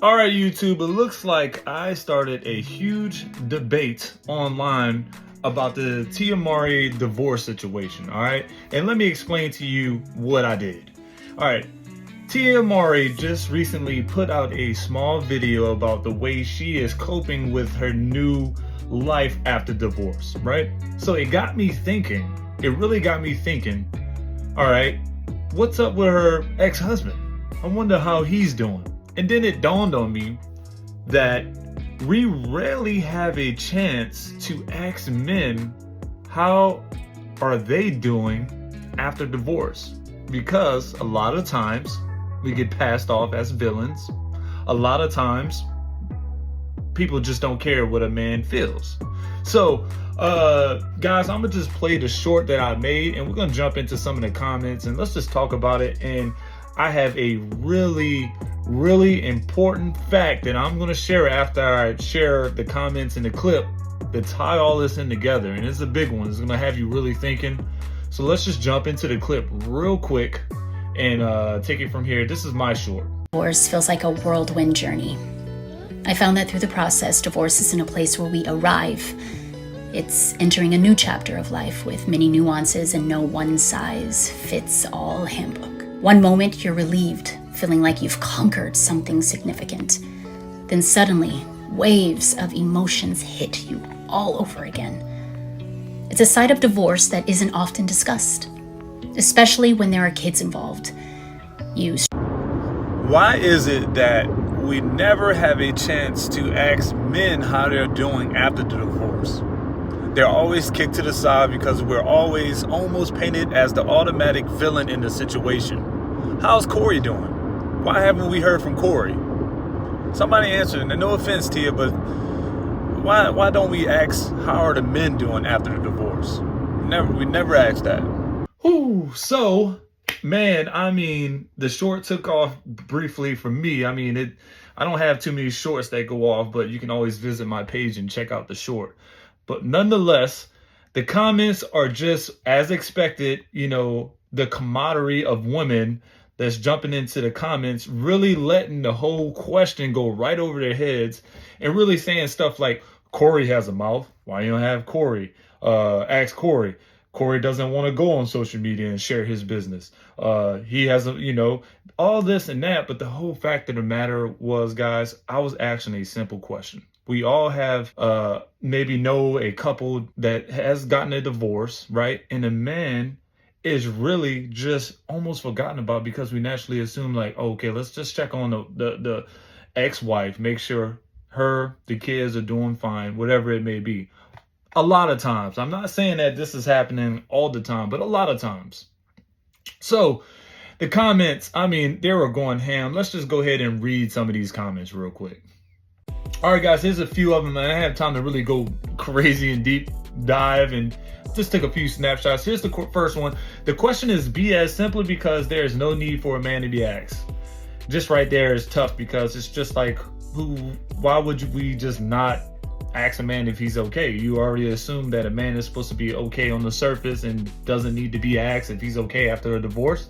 All right, YouTube, it looks like I started a huge debate online about the Mowry divorce situation, all right? And let me explain to you what I did. All right, Mowry just recently put out a small video about the way she is coping with her new life after divorce, right? So it got me thinking, it really got me thinking, all right, what's up with her ex-husband? I wonder how he's doing. And then it dawned on me that we rarely have a chance to ask men how are they doing after divorce, because a lot of times we get passed off as villains. A lot of times people just don't care what a man feels. So guys, I'm gonna just play the short that I made and we're gonna jump into some of the comments and let's just talk about it. And I have a really important fact that I'm going to share after I share the comments in the clip to tie all this in together. And it's a big one. It's going to have you really thinking. So let's just jump into the clip real quick and take it from here. This is my short. Divorce feels like a whirlwind journey. I found that through the process, divorce isn't a place where we arrive. It's entering a new chapter of life with many nuances and no one-size-fits-all handbook. One moment you're relieved, feeling like you've conquered something significant. Then suddenly, waves of emotions hit you all over again. It's a side of divorce that isn't often discussed, especially when there are kids involved. Why is it that we never have a chance to ask men how they're doing after the divorce? They're always kicked to the side because we're always almost painted as the automatic villain in the situation. How's Corey doing? Why haven't we heard from Corey? Somebody answer, and no offense to you, but why don't we ask how are the men doing after the divorce? We never ask that. Ooh, so man, I mean, the short took off briefly for me. I mean, I don't have too many shorts that go off, but you can always visit my page and check out the short. But nonetheless, the comments are just as expected, you know, the camaraderie of women that's jumping into the comments, really letting the whole question go right over their heads and really saying stuff like, Corey has a mouth. Why you don't have Corey? Ask Corey. Corey doesn't want to go on social media and share his business. He has all this and that. But the whole fact of the matter was, guys, I was asking a simple question. We all have maybe know a couple that has gotten a divorce, right? And the man is really just almost forgotten about because we naturally assume like, okay, let's just check on the ex-wife, make sure the kids are doing fine, whatever it may be. A lot of times, I'm not saying that this is happening all the time, but a lot of times. So the comments, I mean, they were going ham. Let's just go ahead and read some of these comments real quick. All right, guys, here's a few of them. And I have time to really go crazy and deep dive and just take a few snapshots. Here's the first one. The question is BS simply because there is no need for a man to be asked. Just right there is tough because it's just like, why would we just not ask a man if he's okay? You already assume that a man is supposed to be okay on the surface and doesn't need to be asked if he's okay after a divorce.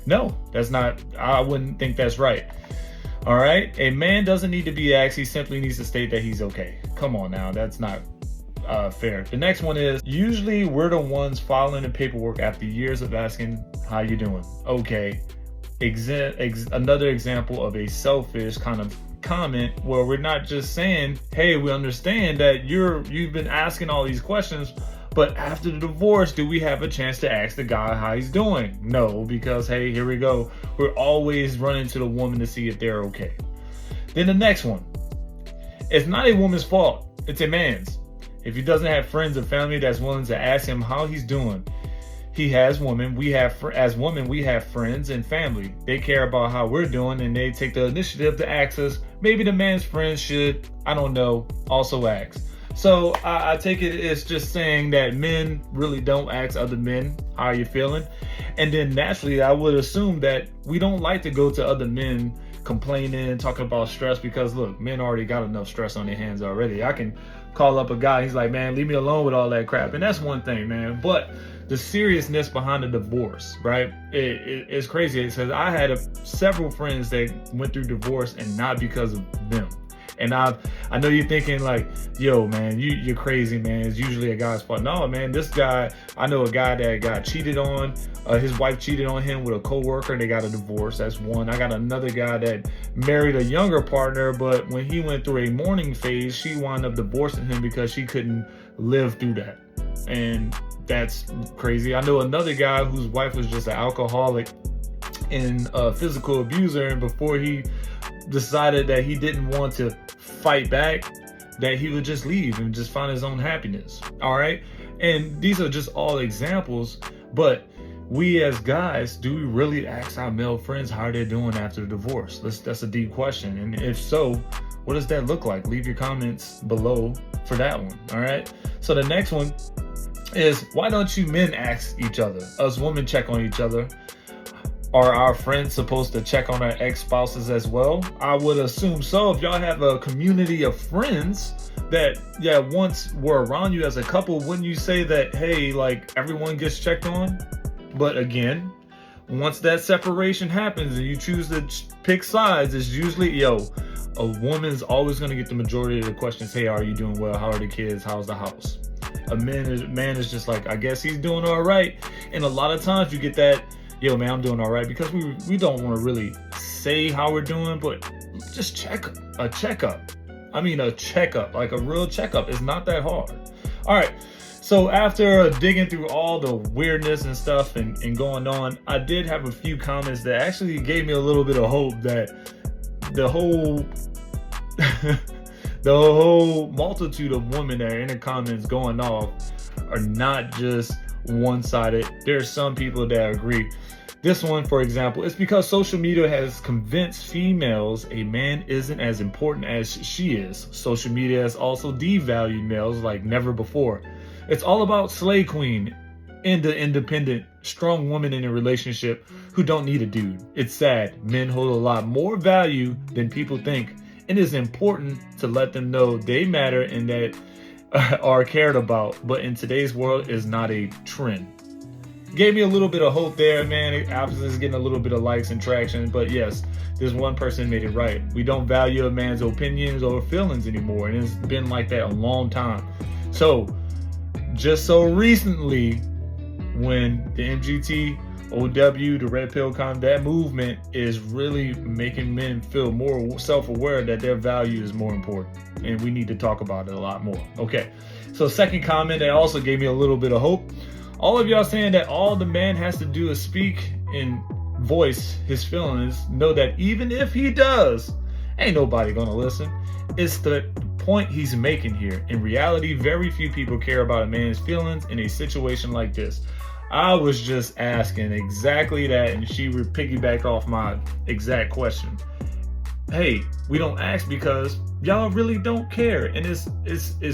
No, that's not, I wouldn't think that's right. All right, a man doesn't need to be asked. He simply needs to state that he's okay. Come on now, that's not fair. The next one is, usually we're the ones filing the paperwork after years of asking how you doing. Okay, another example of a selfish kind of comment where we're not just saying, hey, we understand that you've been asking all these questions, but after the divorce, do we have a chance to ask the guy how he's doing? No, because hey, here we go. We're always running to the woman to see if they're okay. Then the next one, it's not a woman's fault, it's a man's. If he doesn't have friends or family that's willing to ask him how he's doing, he has women. As women, we have friends and family. They care about how we're doing and they take the initiative to ask us. Maybe the man's friends should, I don't know, also ask. So I take it's just saying that men really don't ask other men, how are you feeling? And then naturally, I would assume that we don't like to go to other men complaining, talking about stress, because look, men already got enough stress on their hands already. I can call up a guy, he's like, man, leave me alone with all that crap. And that's one thing, man. But the seriousness behind the divorce, right? It's crazy. It says I had several friends that went through divorce, and not because of them. And I know you're thinking like, yo, man, you're crazy, man. It's usually a guy's fault. No, man, this guy, I know a guy that got cheated on. His wife cheated on him with a coworker. They got a divorce. That's one. I got another guy that married a younger partner, but when he went through a mourning phase, she wound up divorcing him because she couldn't live through that. And that's crazy. I know another guy whose wife was just an alcoholic and a physical abuser, and before he decided that he didn't want to fight back, that he would just leave and just find his own happiness. All right. And these are just all examples, but we as guys, do we really ask our male friends how they're doing after the divorce? That's a deep question. And if so, what does that look like? Leave your comments below for that one. All right. So the next one is, why don't you men ask each other? Us women check on each other. Are our friends supposed to check on our ex-spouses as well? I would assume so. If y'all have a community of friends that, once were around you as a couple, wouldn't you say that, hey, like, everyone gets checked on? But again, once that separation happens and you choose to pick sides, it's usually, a woman's always going to get the majority of the questions. Hey, are you doing well? How are the kids? How's the house? A man is just like, I guess he's doing all right. And a lot of times you get that, yo, man, I'm doing all right, because we don't want to really say how we're doing, but just a checkup. I mean, a checkup, like a real checkup, is not that hard. All right. So after digging through all the weirdness and stuff and going on, I did have a few comments that actually gave me a little bit of hope that the whole the whole multitude of women that are in the comments going off are not just one-sided. There are some people that agree. This one, for example, it's because social media has convinced females a man isn't as important as she is. Social media has also devalued males like never before. It's all about slay queen and the independent, strong woman in a relationship who don't need a dude. It's sad. Men hold a lot more value than people think. It is important to let them know they matter and that are cared about, but in today's world is not a trend. Gave me a little bit of hope there, man. It obviously is getting a little bit of likes and traction, but yes, this one person made it right. We don't value a man's opinions or feelings anymore, and it's been like that a long time. So, just so recently, when the MGT, OW, the Red Pill that movement is really making men feel more self-aware that their value is more important, and we need to talk about it a lot more. Okay, so second comment that also gave me a little bit of hope. All of y'all saying that all the man has to do is speak and voice his feelings, know that even if he does, ain't nobody gonna listen. It's the point he's making here. In reality, very few people care about a man's feelings in a situation like this. I was just asking exactly that, and she would piggyback off my exact question. Hey, we don't ask because y'all really don't care, and it's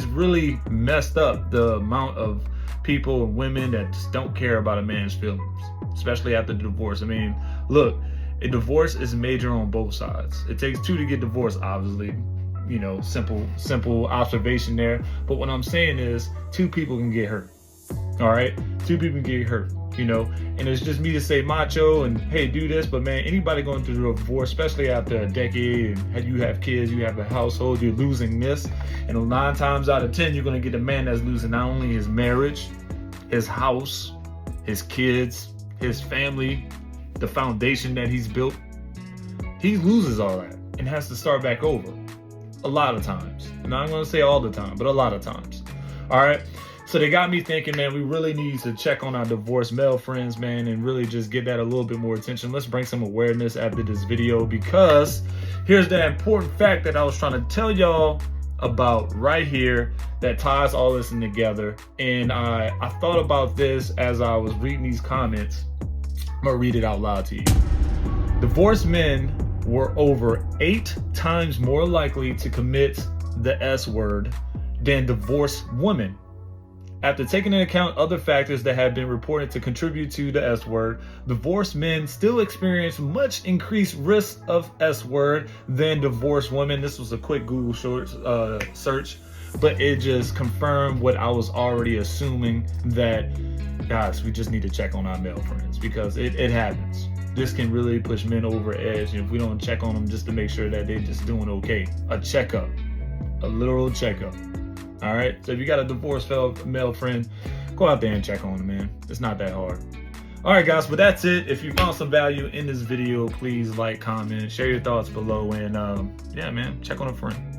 really messed up, the amount of people and women that just don't care about a man's feelings, especially after the divorce. I mean, look, a divorce is major on both sides. It takes two to get divorced, obviously. Simple observation there. But what I'm saying is, two people can get hurt. All right, two people can get hurt. And it's just me to say macho and hey, do this, but man, anybody going through a divorce, especially after a decade, and you have kids, you have a household, you're losing this, and 9 times out of 10, you're going to get a man that's losing not only his marriage, his house, his kids, his family, the foundation that he's built. He loses all that and has to start back over a lot of times. I'm not going to say all the time, but a lot of times. All right. So they got me thinking, man, we really need to check on our divorced male friends, man, and really just get that a little bit more attention. Let's bring some awareness after this video, because here's the important fact that I was trying to tell y'all about right here that ties all this in together. And I thought about this as I was reading these comments. I'm gonna read it out loud to you. Divorced men were over 8 times more likely to commit the S word than divorced women. After taking into account other factors that have been reported to contribute to the S word, divorced men still experience much increased risk of S word than divorced women. This was a quick Google search, but it just confirmed what I was already assuming, that, guys, we just need to check on our male friends, because it happens. This can really push men over edge if we don't check on them just to make sure that they're just doing okay. A checkup, a literal checkup. All right, so if you got a divorced male friend, go out there and check on them, man. It's not that hard. All right, guys, but that's it. If you found some value in this video, please like, comment, share your thoughts below, and yeah, man, check on a friend.